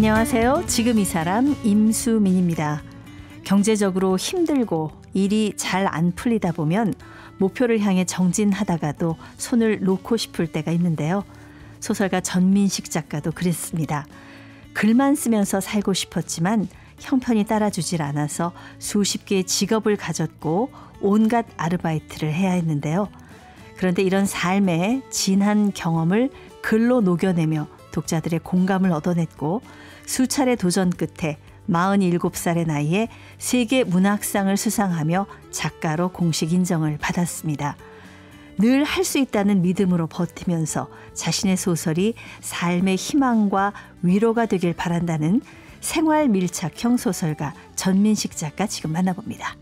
안녕하세요. 지금 이 사람 임수민입니다. 경제적으로 힘들고 일이 잘 안 풀리다 보면 목표를 향해 정진하다가도 손을 놓고 싶을 때가 있는데요. 소설가 전민식 작가도 그랬습니다. 글만 쓰면서 살고 싶었지만 형편이 따라주질 않아서 수십 개의 직업을 가졌고 온갖 아르바이트를 해야 했는데요. 그런데 이런 삶의 진한 경험을 글로 녹여내며 독자들의 공감을 얻어냈고 수차례 도전 끝에 47살의 나이에 세계 문학상을 수상하며 작가로 공식 인정을 받았습니다. 늘 할 수 있다는 믿음으로 버티면서 자신의 소설이 삶의 희망과 위로가 되길 바란다는 생활 밀착형 소설가 전민식 작가 지금 만나봅니다.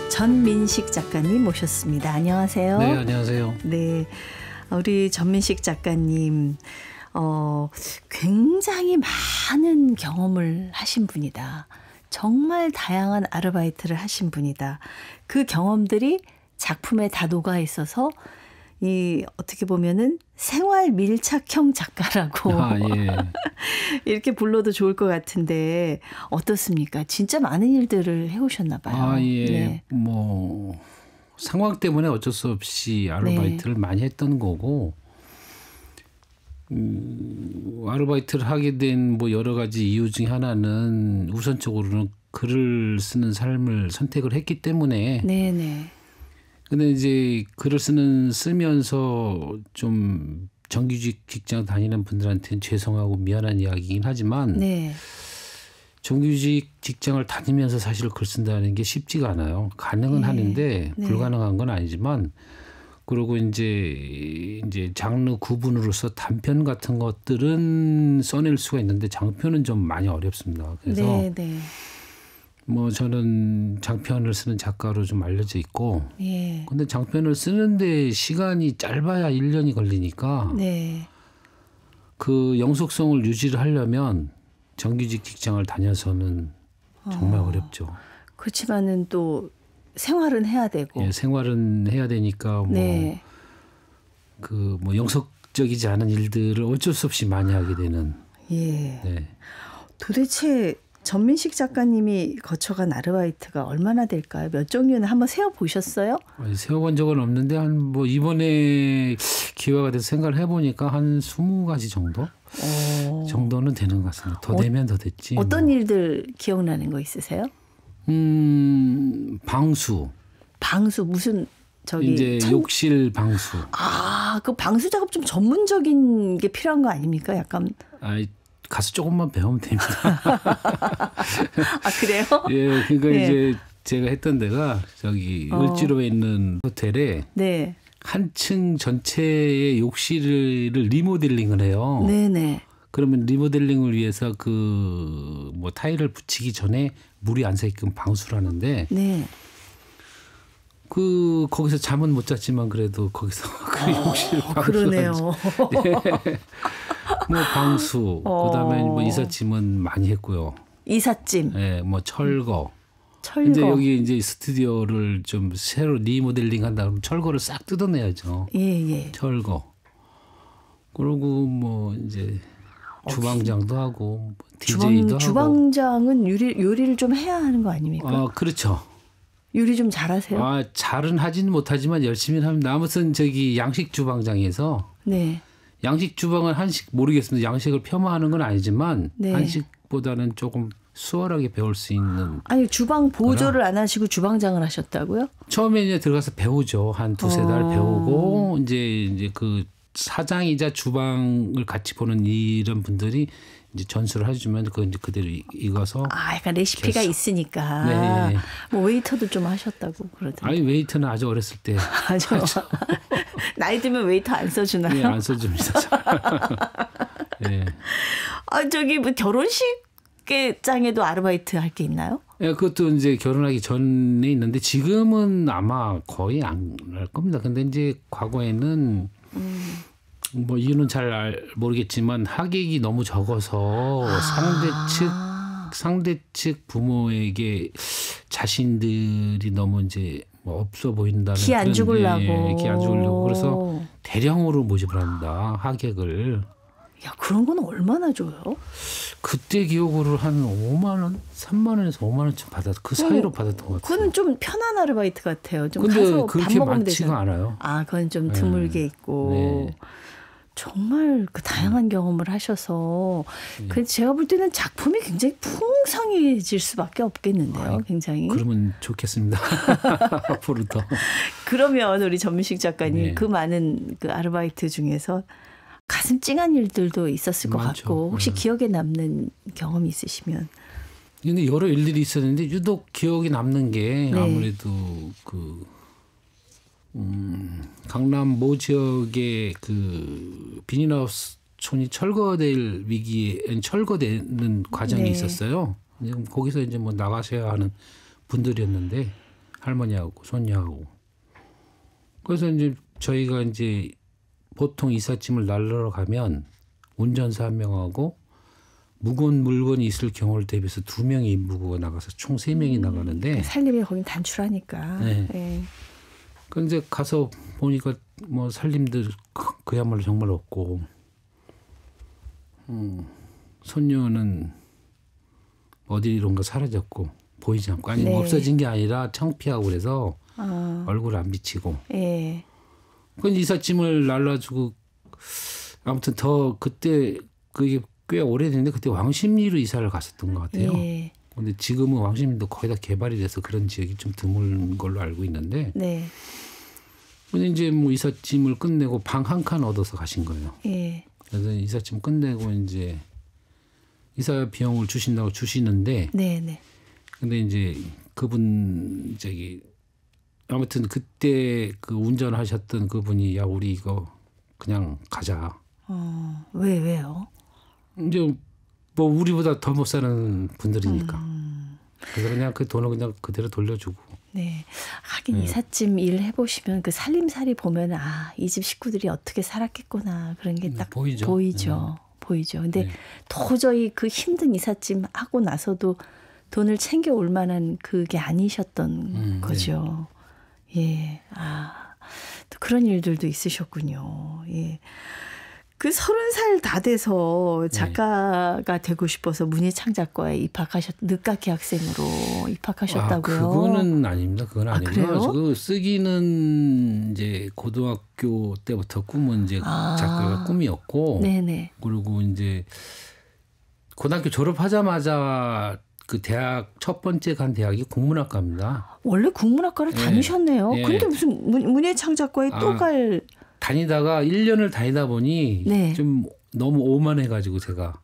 전민식 작가님 모셨습니다. 안녕하세요. 네, 안녕하세요. 네, 우리 전민식 작가님 굉장히 많은 경험을 하신 분이다. 정말 다양한 아르바이트를 하신 분이다. 그 경험들이 작품에 다 녹아 있어서 어떻게 보면은 생활 밀착형 작가라고 예. 이렇게 불러도 좋을 것 같은데 어떻습니까? 진짜 많은 일들을 해오셨나 봐요. 예. 네. 뭐 상황 때문에 어쩔 수 없이 아르바이트를 네. 많이 했던 거고, 아르바이트를 하게 된 뭐 여러 가지 이유 중에 하나는 우선적으로는 글을 쓰는 삶을 선택을 했기 때문에. 네네. 근데 이제 글을 쓰면서 좀 정규직 직장 다니는 분들한테는 죄송하고 미안한 이야기이긴 하지만, 네. 정규직 직장을 다니면서 사실 글 쓴다는 게 쉽지가 않아요. 가능은 네. 하는데 네. 불가능한 건 아니지만, 그리고 이제 장르 구분으로서 단편 같은 것들은 써낼 수가 있는데 장편은 좀 많이 어렵습니다. 그래서 네. 뭐 저는 장편을 쓰는 작가로 좀 알려져 있고, 예. 근데 장편을 쓰는데 시간이 짧아야 1년이 걸리니까 네. 그 영속성을 유지를 하려면 정규직 직장을 다녀서는 정말 어렵죠. 그렇지만은 또 생활은 해야 되고. 예, 생활은 해야 되니까 네. 뭐 영속적이지 않은 일들을 어쩔 수 없이 많이 하게 되는. 예. 네. 도대체 전민식 작가님이 거쳐간 아르바이트가 얼마나 될까요? 몇 종류는 한번 세어 보셨어요? 세워본 적은 없는데 뭐 이번에 기회가 돼서 생각을 해보니까 한 20가지 정도 정도는 되는 것 같습니다. 더 되면 더 됐지. 어떤 일들 기억나는 거 있으세요? 방수. 방수 무슨 이제 욕실 방수. 그 방수 작업 좀 전문적인 게 필요한 거 아닙니까? 약간. 가서 조금만 배우면 됩니다. 그래요? 예, 그러니까 네. 이제 제가 했던 데가 저기 을지로에 있는 호텔에 네. 한 층 전체의 욕실을 리모델링을 해요. 네네. 그러면 리모델링을 위해서 뭐 타일을 붙이기 전에 물이 안 새게끔 방수를 하는데, 네. 거기서 잠은 못 잤지만 그래도 거기서 그 욕실 방수. 그러네요. 네. 뭐 방수, 그다음에 뭐 이삿짐은 많이 했고요. 이삿짐. 네, 뭐 철거. 철거. 이제 여기 이제 스튜디오를 좀 새로 리모델링 한다 그러면 철거를 싹 뜯어내야죠. 예. 철거. 그리고 뭐 이제 주방장도 하고 DJ도 하고. 주방장은 요리를 좀 해야 하는 거 아닙니까? 그렇죠. 요리 좀 잘하세요? 잘은 하지는 못하지만 열심히 합니다. 아무튼 저기 양식 주방장에서. 네. 양식 주방은 한식 모르겠습니다. 양식을 폄하하는 건 아니지만 네. 한식보다는 조금 수월하게 배울 수 있는. 아니 주방 보조를 안 하시고 주방장을 하셨다고요? 처음에 이제 들어가서 배우죠. 한 2-3달 배우고 이제 그 사장이자 주방을 같이 보는 이런 분들이 이제 전수를 해주면 그거 이제 그대로 익어서. 약간 레시피가 계속. 있으니까. 네. 뭐 웨이터도 좀 하셨다고 그러던데. 웨이터는 아주 어렸을 때. 아주. 나이 들면 웨이터 안 써주나요? 네, 안 써줍니다. 네. 저기 뭐 결혼식장에도 아르바이트 할 게 있나요? 네, 그것도 이제 결혼하기 전에 있는데 지금은 아마 거의 안 할 겁니다. 근데 이제 과거에는 뭐 이유는 잘 모르겠지만 하객이 너무 적어서 상대 측 부모에게 자신들이 너무 이제 뭐 없어 보인다는 기 안 죽으려고. 기 안 죽으려고 그래서 대량으로 모집을 한다 하객을. 야, 그런 건 얼마나 줘요? 그때 기억으로 한 5만 원, 3만 원에서 5만 원쯤 그 사이로 받았던 것 같아요. 그건 좀 편한 아르바이트 같아요. 좀 근데 가서 밥 그렇게 먹으면 많지가 되잖아. 않아요. 아, 그건 좀 드물게 있고. 네. 정말 그 다양한 경험을 하셔서 그 제가 볼 때는 작품이 굉장히 풍성해질 수밖에 없겠는데요. 굉장히. 그러면 좋겠습니다. 앞으로도. 그러면 우리 전민식 작가님 네. 그 많은 그 아르바이트 중에서 가슴 찡한 일들도 있었을 것 많죠. 같고 혹시 기억에 남는 경험이 있으시면. 근데 여러 일들이 있었는데 유독 기억에 남는 게 네. 아무래도 강남 모 지역의 그 비닐하우스촌이 철거될 위기에 철거되는 과정이 네. 있었어요. 거기서 이제 뭐 나가셔야 하는 분들이었는데 할머니하고 손녀하고 그래서 이제 저희가 이제 보통 이삿짐을 날르러 가면 운전사 1명하고 무거운 물건이 있을 경우를 대비해서 2명의 인부가 나가서 총 3명이 나가는데 살림이 거긴 단출하니까. 네. 네. 그런데 가서 보니까 뭐 살림들 그야말로 정말 없고 손녀는 어디론가 사라졌고 보이지 않고 아니 네. 없어진 게 아니라 창피하고 그래서 얼굴 안 비치고 예. 그 이삿짐을 날라주고 아무튼 더 그때 그게 꽤 오래됐는데 그때 왕십리로 이사를 갔었던 것 같아요. 예. 근데 지금은 왕십리도 거의 다 개발이 돼서 그런 지역이 좀 드문 걸로 알고 있는데 네. 근데 이제 뭐 이삿짐을 끝내고 방 한 칸 얻어서 가신 거예요. 예. 그래서 이삿짐 끝내고 이제 이사 비용을 주신다고 주시는데 네, 네. 근데 이제 그분 아무튼 그때 그 운전하셨던 그분이 야 우리 이거 그냥 가자. 왜요? 이제 뭐 우리보다 더 못 사는 분들이니까. 그래서 그냥 그 돈을 그냥 그대로 돌려주고. 네. 하긴 이삿짐 일 해보시면 그 살림살이 보면 이 집 식구들이 어떻게 살았겠구나 그런 게 딱 보이죠. 보이죠. 근데 도저히 그 힘든 이삿짐 하고 나서도 돈을 챙겨 올 만한 그게 아니셨던 거죠. 예. 또 그런 일들도 있으셨군요. 예. 그 30살 다 돼서 작가가 되고 싶어서 문예창작과에 늦깎이 학생으로 입학하셨다고요? 그거는 아닙니다. 그건 아니고요. 그래요? 그 쓰기는 이제 고등학교 때부터 꿈은 이제 작가가 꿈이었고, 네네. 그리고 이제 고등학교 졸업하자마자 그 대학 첫 번째 간 대학이 국문학과입니다. 원래 국문학과를 다니셨네요. 예. 근데 무슨 문예창작과에 또 갈... 다니다가 1년을 다니다 보니 네. 좀 너무 오만해가지고 제가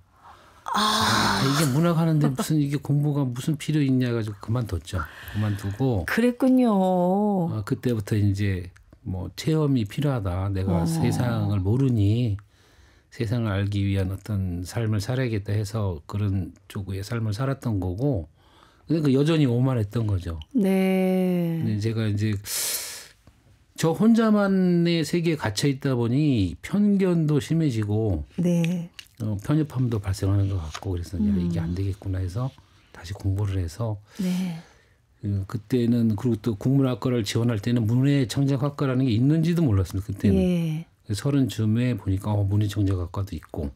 이게 문학하는데 무슨 이게 공부가 무슨 필요 있냐 해가지고 그만두고 그랬군요. 그때부터 이제 뭐 체험이 필요하다. 내가 세상을 모르니 세상을 알기 위한 어떤 삶을 살아야겠다 해서 그런 쪽의 삶을 살았던 거고 그러니까 여전히 오만했던 거죠. 네. 근데 제가 이제 저 혼자만의 세계에 갇혀 있다 보니 편견도 심해지고 네. 편협함도 발생하는 것 같고 그래서 야, 이게 안 되겠구나 해서 다시 공부를 해서 네. 그때는 그리고 또 국문학과를 지원할 때는 문예창작학과라는 게 있는지도 몰랐습니다. 그때는. 예. 30쯤에 보니까 문예창작학과도 있고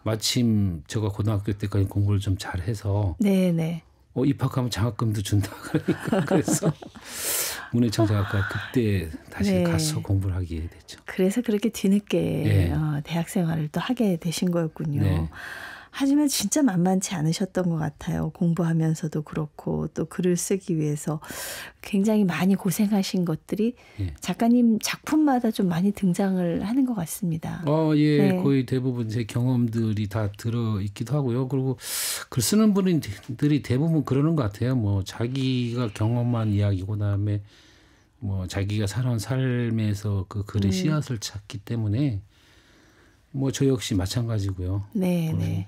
마침 제가 고등학교 때까지 공부를 좀 잘해서 네네. 입학하면 장학금도 준다 그러니까 그래서 문예창작학과 그때 다시 가서 공부를 하게 됐죠. 그래서 그렇게 뒤늦게 대학 생활을 또 하게 되신 거였군요. 네. 하지만 진짜 만만치 않으셨던 것 같아요. 공부하면서도 그렇고 또 글을 쓰기 위해서 굉장히 많이 고생하신 것들이 작가님 작품마다 좀 많이 등장을 하는 것 같습니다. 거의 대부분 제 경험들이 다 들어있기도 하고요. 그리고 글 쓰는 분들이 대부분 그러는 것 같아요. 뭐 자기가 경험한 이야기고 그다음에 뭐 자기가 살아온 삶에서 그 글의 씨앗을 찾기 때문에 뭐 저 역시 마찬가지고요. 네.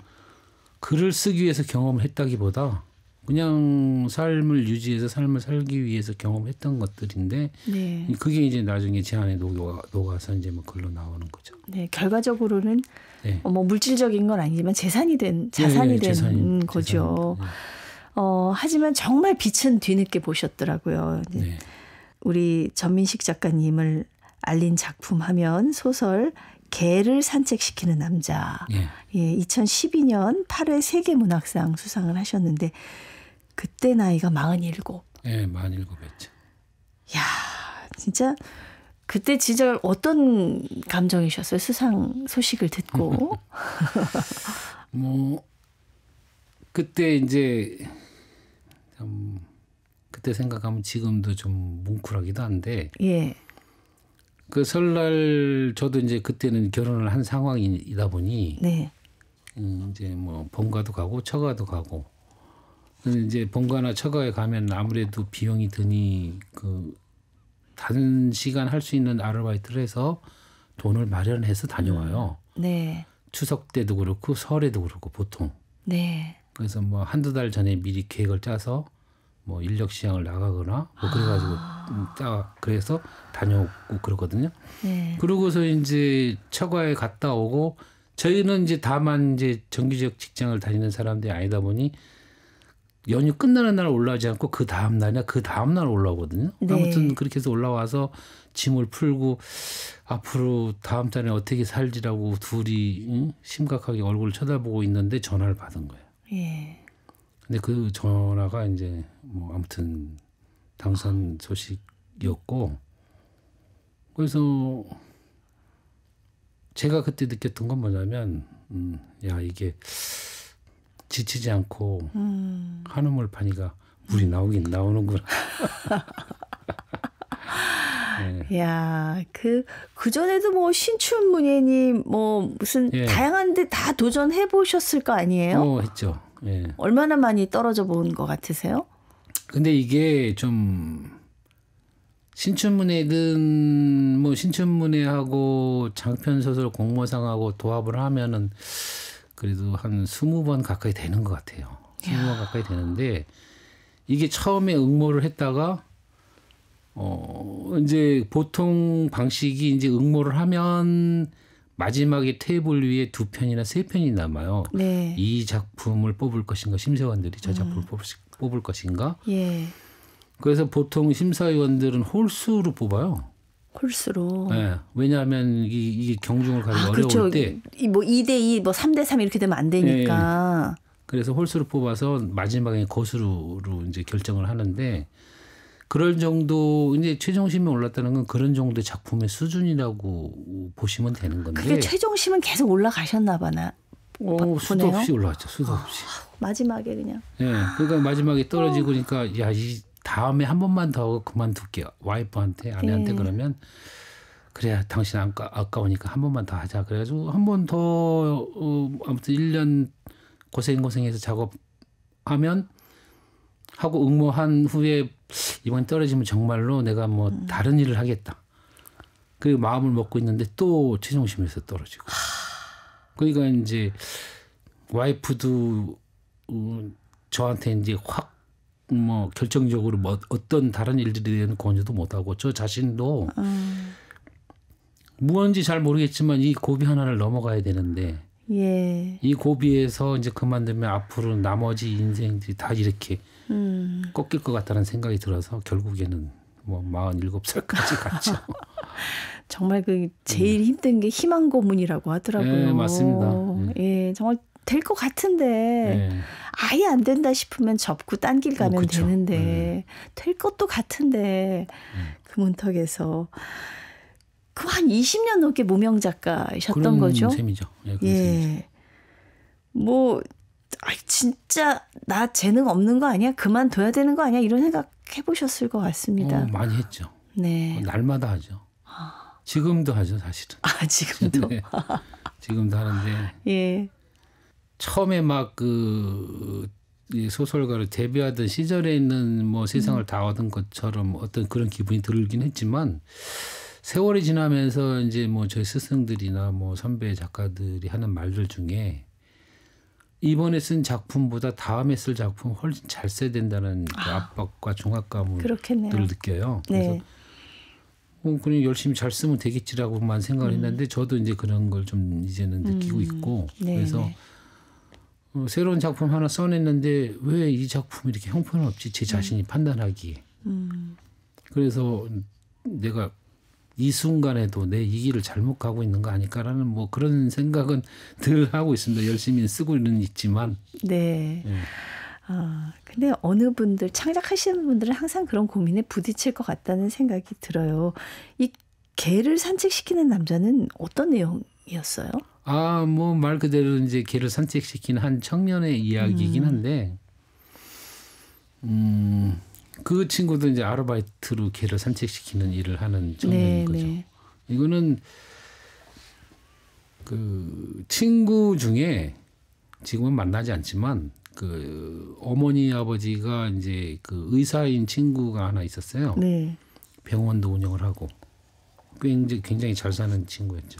글을 쓰기 위해서 경험을 했다기보다 그냥 삶을 유지해서 삶을 살기 위해서 경험했던 것들인데 그게 이제 나중에 제 안에 녹아서 이제 뭐 글로 나오는 거죠. 네, 결과적으로는 뭐 물질적인 건 아니지만 자산이 된 거죠. 하지만 정말 빛은 뒤늦게 보셨더라고요. 네. 우리 전민식 작가님을 알린 작품 하면 소설 개를 산책시키는 남자. 예. 예, 2012년 8회 세계문학상 수상을 하셨는데 그때 나이가 47. 예, 47이었죠. 야, 진짜 그때 진짜 어떤 감정이셨어요? 수상 소식을 듣고. 뭐 그때 이제 그때 생각하면 지금도 좀 뭉클하기도 한데 예. 그 설날 저도 이제 그때는 결혼을 한 상황이다 보니 네. 이제 뭐 본가도 가고 처가도 가고 근데 이제 본가나 처가에 가면 아무래도 비용이 드니 그 단시간 할 수 있는 아르바이트를 해서 돈을 마련해서 다녀와요. 네. 추석 때도 그렇고 설에도 그렇고 보통. 네. 그래서 뭐 한두 달 전에 미리 계획을 짜서 뭐 인력 시장을 나가거나 뭐 그래가지고 그래서 다녀오고 그러거든요. 네. 그러고서 이제 처가에 갔다 오고 저희는 이제 다만 이제 정규직 직장을 다니는 사람들이 아니다 보니 연휴 끝나는 날 올라오지 않고 그 다음 날이나 그 다음 날 올라오거든요. 네. 아무튼 그렇게 해서 올라와서 짐을 풀고 앞으로 다음 달에 어떻게 살지라고 둘이 심각하게 얼굴을 쳐다보고 있는데 전화를 받은 거예요. 예. 근데 그 전화가 이제 뭐 아무튼 당선 소식이었고 그래서 제가 그때 느꼈던 건 뭐냐면 야 이게 지치지 않고 한우물 파니까 물이 나오긴 나오는구나. 네. 야, 그 전에도 뭐 신춘문예님 뭐 무슨 예. 다양한데 다 도전해 보셨을 거 아니에요? 했죠. 예. 얼마나 많이 떨어져 본 것 같으세요? 근데 이게 좀 신춘문예든 뭐 신춘문예하고 장편소설 공모상하고 도합을 하면은 그래도 한 20번 가까이 되는 것 같아요. 20번 가까이 되는데 이게 처음에 응모를 했다가 이제 보통 방식이 이제 응모를 하면 마지막에 테이블 위에 2편이나 3편이 남아요. 네. 이 작품을 뽑을 것인가 심사위원들이 저 작품을 뽑을 것인가. 예. 그래서 보통 심사위원들은 홀수로 뽑아요. 홀수로. 네. 왜냐하면 이게 경중을 가기 어려울 그렇죠. 때. 뭐 2대2, 뭐 3대3 이렇게 되면 안 되니까. 그래서 홀수로 뽑아서 마지막에 거수로 이제 결정을 하는데 그럴 정도 이제 최종심에 올랐다는 건 그런 정도의 작품의 수준이라고 보시면 되는 건데. 그게 최종심은 계속 올라가셨나 봐나. 수도 없이 올라왔죠. 수도 없이. 마지막에 그냥. 예. 그러니까 마지막에 떨어지고 그러니까 야, 이 다음에 한 번만 더 하고 그만둘게. 와이프한테 아내한테 그러면 그래야 당신 아까우니까 한 번만 더 하자. 그래가지고 한 번 더 아무튼 1년 고생해서 작업하면 하고 응모한 후에 이번 떨어지면 정말로 내가 뭐 다른 일을 하겠다. 그 마음을 먹고 있는데 또 최종심에서 떨어지고. 그러니까 이제 와이프도 저한테 이제 확 뭐 결정적으로 뭐 어떤 다른 일들에 대한 권유도 못 하고 저 자신도 무언지 잘 모르겠지만 이 고비 하나를 넘어가야 되는데 예. 이 고비에서 이제 그만두면 앞으로 나머지 인생들이 다 이렇게 꺾일 것 같다는 생각이 들어서 결국에는 뭐 47살까지 갔죠. 정말 그 제일 힘든 게 희망 고문이라고 하더라고요. 네, 맞습니다. 예, 정말 될 것 같은데 네. 아예 안 된다 싶으면 접고 딴 길 가면 그쵸. 되는데 될 것도 같은데 그 문턱에서 그 한 20년 넘게 무명 작가이셨던 그런 거죠? 셈이죠. 네, 그런 예. 셈이죠. 뭐 진짜 나 재능 없는 거 아니야? 그만둬야 되는 거 아니야? 이런 생각 해보셨을 것 같습니다. 많이 했죠. 네. 날마다 하죠. 지금도 하죠, 사실은. 지금도. 네. 지금도 하는데 예. 처음에 막 그 소설가를 데뷔하던 시절에는 뭐 세상을 다 얻은 것처럼 어떤 그런 기분이 들긴 했지만 세월이 지나면서 이제 뭐 저희 스승들이나 뭐 선배 작가들이 하는 말들 중에 이번에 쓴 작품보다 다음에 쓸 작품 훨씬 잘 써야 된다는 그 압박과 중압감을 늘 느껴요. 그래서 그냥 열심히 잘 쓰면 되겠지라고만 생각을 했는데 저도 이제 그런 걸 좀 이제는 느끼고 있고 네, 그래서 새로운 작품 하나 써냈는데 왜 이 작품이 이렇게 형편없지 제 자신이 판단하기에. 그래서 내가 이 순간에도 내 이 길을 잘못 가고 있는 거 아닐까라는 뭐 그런 생각은 늘 하고 있습니다. 열심히 쓰고는 있지만. 네. 근데 어느 분들 창작하시는 분들은 항상 그런 고민에 부딪힐 것 같다는 생각이 들어요. 이 개를 산책시키는 남자는 어떤 내용이었어요? 뭐 말 그대로 이제 개를 산책시키는 한 청년의 이야기이긴 한데, 그 친구도 이제 아르바이트로 개를 산책시키는 일을 하는 청년인 거죠. 네. 이거는 그 친구 중에 지금은 만나지 않지만 그 어머니 아버지가 이제 그 의사인 친구가 하나 있었어요. 네. 병원도 운영을 하고 굉장히 잘 사는 친구였죠.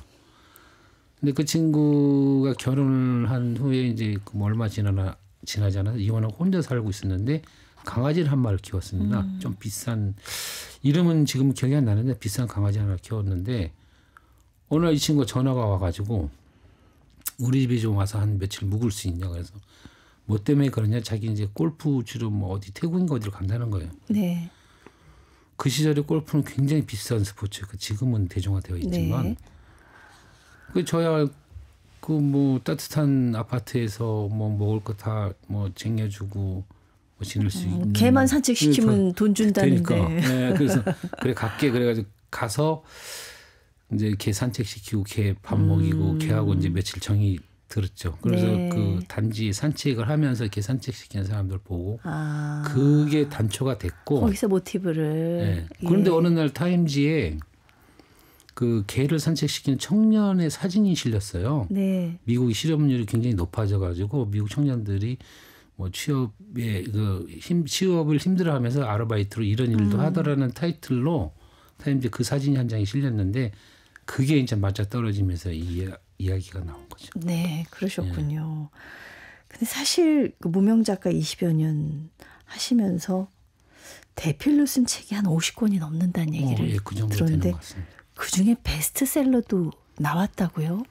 근데 그 친구가 결혼을 한 후에 이제 뭐 얼마 지나지 않아서 이혼하고 혼자 살고 있었는데 강아지를 한 마리를 키웠습니다. 좀 비싼 이름은 지금 기억이 안 나는데 비싼 강아지 하나 키웠는데 어느 날 이 친구가 전화가 와가지고 우리 집에 좀 와서 한 며칠 묵을 수 있냐 그래서 뭐 때문에 그러냐 자기 이제 골프 치러 뭐 어디 태국인가 어디로 간다는 거예요. 네. 그 시절에 골프는 굉장히 비싼 스포츠였고 지금은 대중화되어 있지만 네. 그 저야 그 뭐 따뜻한 아파트에서 뭐 먹을 거 다 뭐 챙겨주고 뭐 지낼 수 있는 개만 산책시키면 돈 준다는데. 그러니까. 네, 그래서 그래 갈게 그래가지고 가서 이제 개 산책시키고 개 밥 먹이고 개하고 이제 며칠 정이 들었죠. 그래서 네. 그 단지 산책을 하면서 개 산책시키는 사람들 보고 그게 단초가 됐고 거기서 모티브를. 네. 그런데 어느 날 타임지에 그 개를 산책시키는 청년의 사진이 실렸어요. 네. 미국이 실업률이 굉장히 높아져가지고 미국 청년들이 뭐 취업을 힘들어하면서 아르바이트로 이런 일도 하더라는 타이틀로 타임지 그 사진이 한 장이 실렸는데 그게 이제 맞아 떨어지면서 이야기가 나온 거죠. 네, 그러셨군요. 네. 근데 사실 그 무명 작가 20여 년 하시면서 대필로 쓴 책이 한 50권이 넘는다는 얘기를 예, 그 정도 들었는데 되는 것 같습니다. 그중에 베스트셀러도 나왔다고요?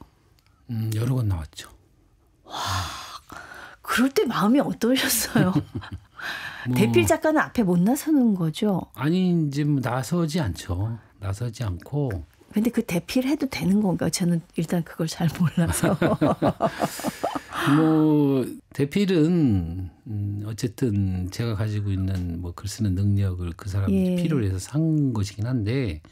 여러 권 나왔죠. 와, 그럴 때 마음이 어떠셨어요? 대필 작가는 앞에 못 나서는 거죠? 아니 이제 뭐 나서지 않죠. 나서지 않고. 근데 그 대필해도 되는 건가요? 저는 일단 그걸 잘 몰라서. 뭐 대필은 어쨌든 제가 가지고 있는 뭐 글 쓰는 능력을 그 사람들이 필요로 해서 산 것이긴 한데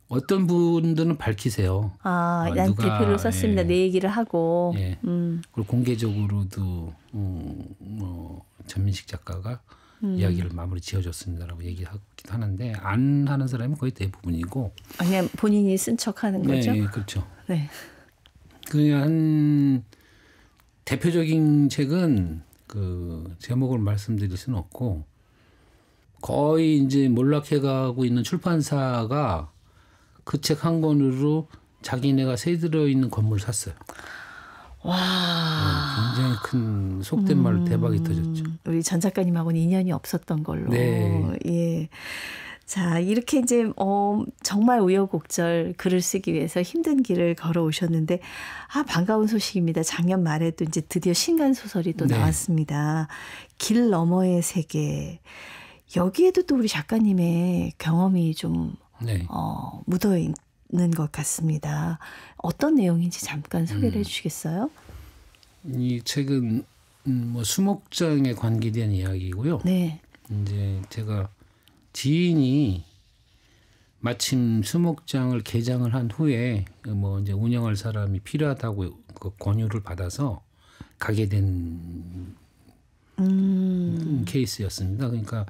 어떤 분들은 밝히세요. 난 대필을 썼습니다. 내 얘기를 하고. 예. 그리고 공개적으로도 뭐 전민식 작가가 이야기를 마무리 지어줬습니다라고 얘기하기도 하는데 안 하는 사람이 거의 대부분이고. 그냥 본인이 쓴 척하는 거죠? 네, 그렇죠. 네. 그냥 한 대표적인 책은 그 제목을 말씀드릴 수는 없고 거의 이제 몰락해가고 있는 출판사가 그 책 한 권으로 자기네가 새 들어있는 건물을 샀어요. 와, 굉장히 큰 속된 말로 대박이 터졌죠. 우리 전 작가님하고는 인연이 없었던 걸로. 네. 예. 자, 이렇게 이제 정말 우여곡절 글을 쓰기 위해서 힘든 길을 걸어오셨는데 반가운 소식입니다. 작년 말에도 이제 드디어 신간 소설이 또 나왔습니다. 길 너머의 세계. 여기에도 또 우리 작가님의 경험이 좀 묻어 있는 것 같습니다. 어떤 내용인지 잠깐 소개를 해주시겠어요? 이 책은 뭐 수목장에 관계된 이야기고요. 네. 이제 제가 지인이 마침 수목장을 개장을 한 후에 뭐 이제 운영할 사람이 필요하다고 그 권유를 받아서 가게 된 케이스였습니다. 그러니까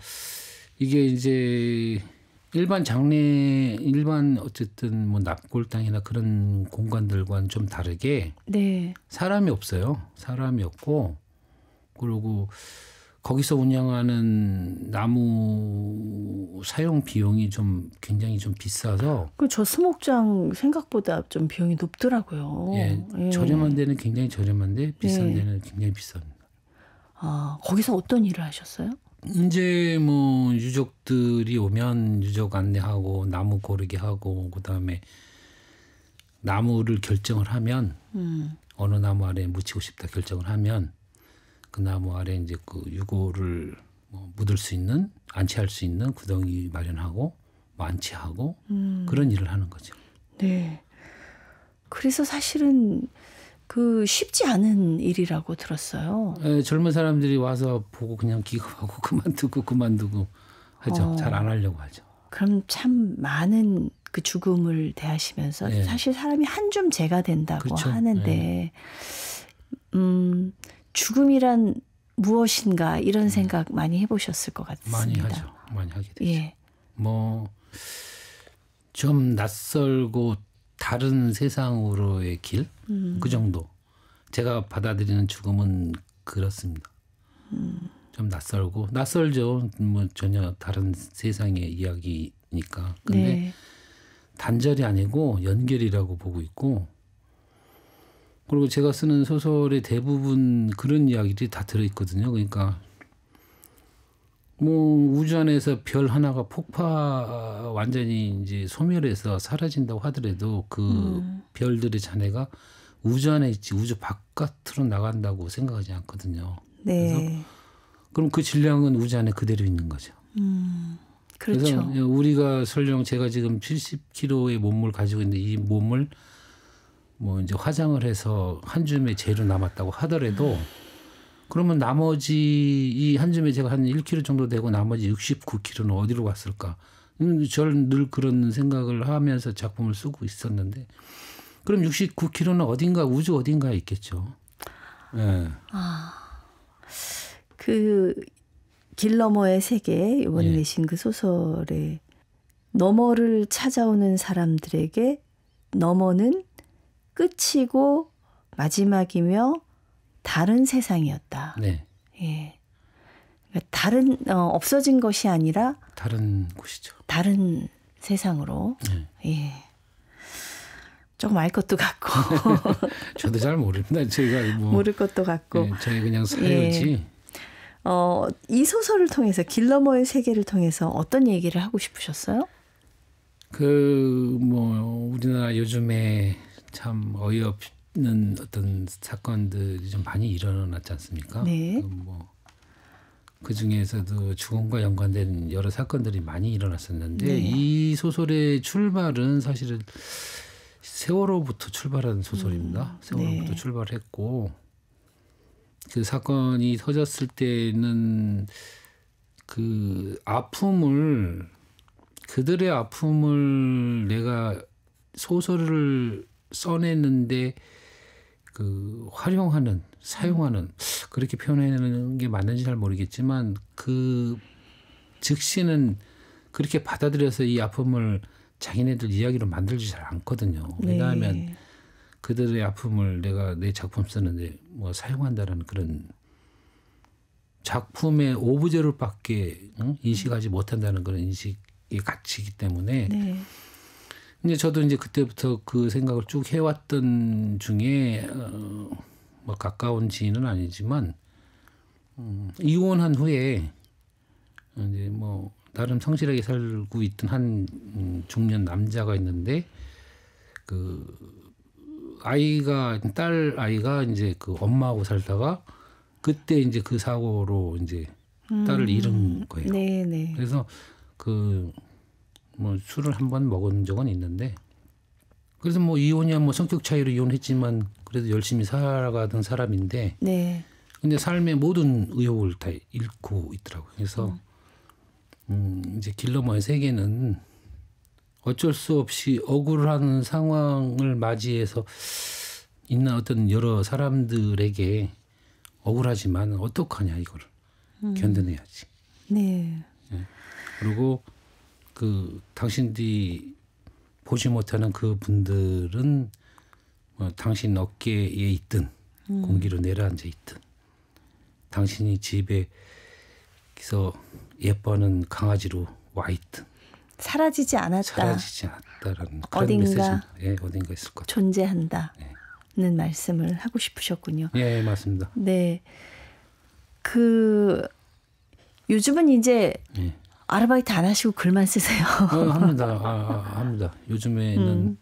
이게 이제 일반 어쨌든 뭐 납골당이나 그런 공간들과는 좀 다르게 사람이 없어요. 사람이 없고 그리고 거기서 운영하는 나무 사용 비용이 좀 굉장히 좀 비싸서. 저 수목장 생각보다 좀 비용이 높더라고요. 예, 저렴한 데는 굉장히 저렴한데 비싼 데는 굉장히 비쌉니다. 거기서 어떤 일을 하셨어요? 이제 뭐 유족들이 오면 유족 안내하고 나무 고르게 하고 그다음에 나무를 결정을 하면 어느 나무 아래에 묻히고 싶다 결정을 하면 그 나무 아래 이제 그 유골을 뭐 묻을 수 있는 안치할 수 있는 구덩이 마련하고 뭐 안치하고 그런 일을 하는 거죠. 네. 그래서 사실은 그 쉽지 않은 일이라고 들었어요. 젊은 사람들이 와서 보고 그냥 기겁하고 그만두고 하죠. 잘 안 하려고 하죠. 그럼 참 많은 그 죽음을 대하시면서 네. 사실 사람이 한 줌 재가 된다고 그렇죠. 하는데 죽음이란 무엇인가 이런 생각 많이 해보셨을 것 같습니다. 많이 하죠. 많이 하게 되죠. 예. 뭐 좀 낯설고 다른 세상으로의 길? 그 정도. 제가 받아들이는 죽음은 그렇습니다. 좀 낯설죠. 뭐 전혀 다른 세상의 이야기니까. 근데 네. 단절이 아니고 연결이라고 보고 있고, 그리고 제가 쓰는 소설의 대부분 그런 이야기들이 다 들어있거든요. 그러니까 뭐 우주 안에서 별 하나가 완전히 이제 소멸해서 사라진다고 하더라도 그 별들의 잔해가 우주 안에 있지 우주 바깥으로 나간다고 생각하지 않거든요. 네. 그래서 그럼 그 질량은 우주 안에 그대로 있는 거죠. 그렇죠. 그래서 우리가 설령 제가 지금 70kg의 몸을 가지고 있는데 이 몸을 뭐 이제 화장을 해서 한 줌의 재로 남았다고 하더라도 그러면 나머지 이 한 줌에 제가 한 1kg 정도 되고 나머지 69kg는 어디로 갔을까? 저는 늘 그런 생각을 하면서 작품을 쓰고 있었는데 그럼 69kg는 어딘가 우주 어딘가에 있겠죠. 네. 그 길 너머의 세계 이번에 예. 내신 그 소설에 너머를 찾아오는 사람들에게 너머는 끝이고 마지막이며 다른 세상이었다. 네. 예. 그러니까 다른 없어진 것이 아니라 다른 곳이죠. 다른 세상으로. 네. 예. 조금 알 것도 같고 저도 잘 모릅니다. 저희가 뭐 모를 것도 같고. 네, 저희 그냥 사유지. 예. 이 소설을 통해서 길 너머의 세계를 통해서 어떤 얘기를 하고 싶으셨어요? 그 뭐 우리나라 요즘에 참 어이없는 어떤 사건들이 좀 많이 일어났지 않습니까? 네. 그 중에서도 죽음과 연관된 여러 사건들이 많이 일어났었는데 네. 이 소설의 출발은 사실은 세월호부터 출발한 소설입니다. 세월호부터 네. 출발했고 그 사건이 터졌을 때는 그 아픔을 그들의 아픔을 내가 소설을 써냈는데 그 활용하는 사용하는 그렇게 표현하는 게 맞는지 잘 모르겠지만 그 즉시는 그렇게 받아들여서 이 아픔을 자기네들 이야기로 만들지 잘 않거든요. 왜냐하면 네. 그들의 아픔을 내가 내 작품 쓰는데 뭐 사용한다라는 그런 작품의 오브제로밖에 인식하지 못한다는 그런 인식이 가치이기 때문에 네. 이제 저도 이제 그때부터 그 생각을 쭉 해왔던 중에 뭐 가까운 지인은 아니지만 이혼한 후에 이제 뭐 나름 성실하게 살고 있던 한 중년 남자가 있는데 그 딸 아이가 이제 그 엄마하고 살다가 그때 이제 그 사고로 이제 딸을 잃은 거예요. 네, 네. 그래서 그 뭐 술을 한 번 먹은 적은 있는데 그래서 뭐 이혼이야 뭐 성격 차이로 이혼했지만 그래도 열심히 살아가던 사람인데 네. 근데 삶의 모든 의욕을 다 잃고 있더라고요. 그래서 이제 길 너머의 세계는 어쩔 수 없이 억울한 상황을 맞이해서 있는 어떤 여러 사람들에게 억울하지만 어떡하냐 이걸 견뎌내야지. 네. 그리고 그 당신들이 보지 못하는 그 분들은 당신 어깨에 있든 공기로 내려앉아 있든 당신이 집에서 예뻐하는 강아지로 와 있든 사라지지 않았다. 사라지지 않았다라는 그런 어딘가 메시지는 어딘가 있을 것 같아요. 존재한다는 말씀을 하고 싶으셨군요. 예, 맞습니다. 네. 그 요즘은 이제 예. 아르바이트 안 하시고 글만 쓰세요. 합니다. 합니다. 요즘에는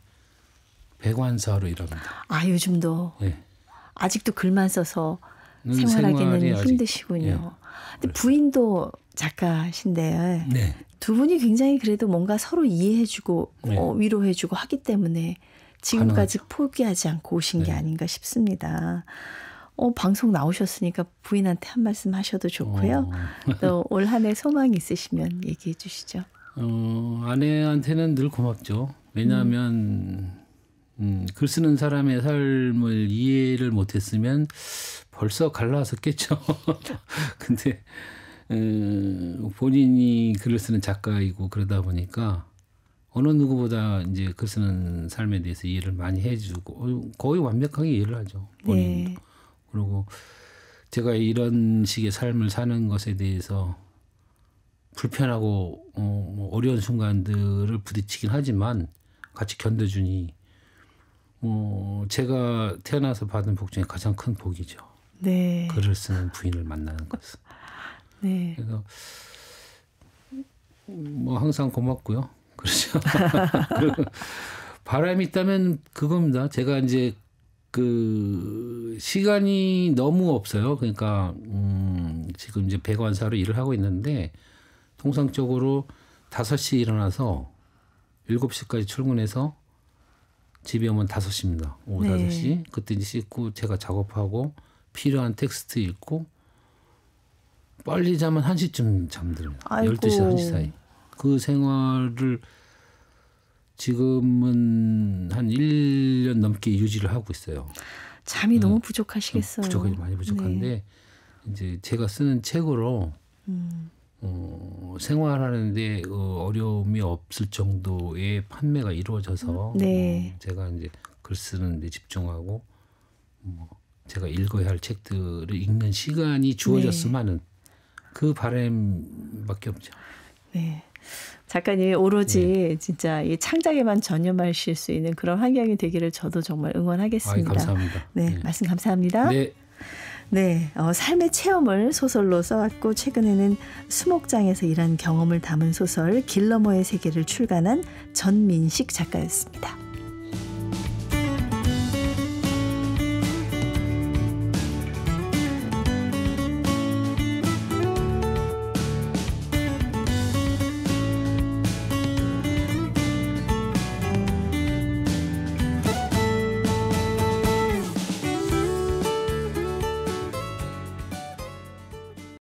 배관사로 일합니다. 아, 요즘도. 예. 아직도 글만 써서 생활하기는 힘드시군요. 예. 근데 부인도 작가신데 네. 두 분이 굉장히 그래도 뭔가 서로 이해해주고 네. 위로해주고 하기 때문에 지금까지 가능하죠. 포기하지 않고 오신 게 네. 아닌가 싶습니다. 방송 나오셨으니까 부인한테 한 말씀 하셔도 좋고요. 또 올 한 해 소망이 있으시면 얘기해 주시죠. 아내한테는 늘 고맙죠. 왜냐하면 글 쓰는 사람의 삶을 이해를 못했으면 벌써 갈라섰겠죠. 근데 본인이 글을 쓰는 작가이고 그러다 보니까 어느 누구보다 이제 글 쓰는 삶에 대해서 이해를 많이 해주고 거의 완벽하게 이해를 하죠. 본인도. 네. 그리고 제가 이런 식의 삶을 사는 것에 대해서 불편하고 뭐 어려운 순간들을 부딪히긴 하지만 같이 견뎌주니 제가 태어나서 받은 복 중에 가장 큰 복이죠. 네. 글을 쓰는 부인을 만나는 것은. 네. 그래서 뭐 항상 고맙고요. 그렇죠. 그리고 바람이 있다면 그겁니다. 제가 이제 그 시간이 너무 없어요. 그러니까 지금 이제 배관사로 일을 하고 있는데 통상적으로 5시에 일어나서 7시까지 출근해서 집에 오면 5시입니다. 오후 네. 5시. 그때 이제 씻고 제가 작업하고 필요한 텍스트 읽고 빨리 자면 1시쯤 잠듭니다. 아이고. 12시, 1시 사이. 그 생활을 지금은 한 1년 넘게 유지를 하고 있어요. 잠이 너무 부족하시겠어요. 많이 부족한데 네. 이제 제가 쓰는 책으로 생활하는데 어려움이 없을 정도의 판매가 이루어져서 네. 제가 이제 글 쓰는 데 집중하고 제가 읽어야 할 책들을 읽는 시간이 주어졌으면 하는 그 바람밖에 없죠. 네. 작가님이 오로지 진짜 이 창작에만 전념하실 수 있는 그런 환경이 되기를 저도 정말 응원하겠습니다. 감사합니다. 네, 말씀 감사합니다. 네. 네, 삶의 체험을 소설로 써왔고 최근에는 수목장에서 일한 경험을 담은 소설 길러머의 세계를 출간한 전민식 작가였습니다.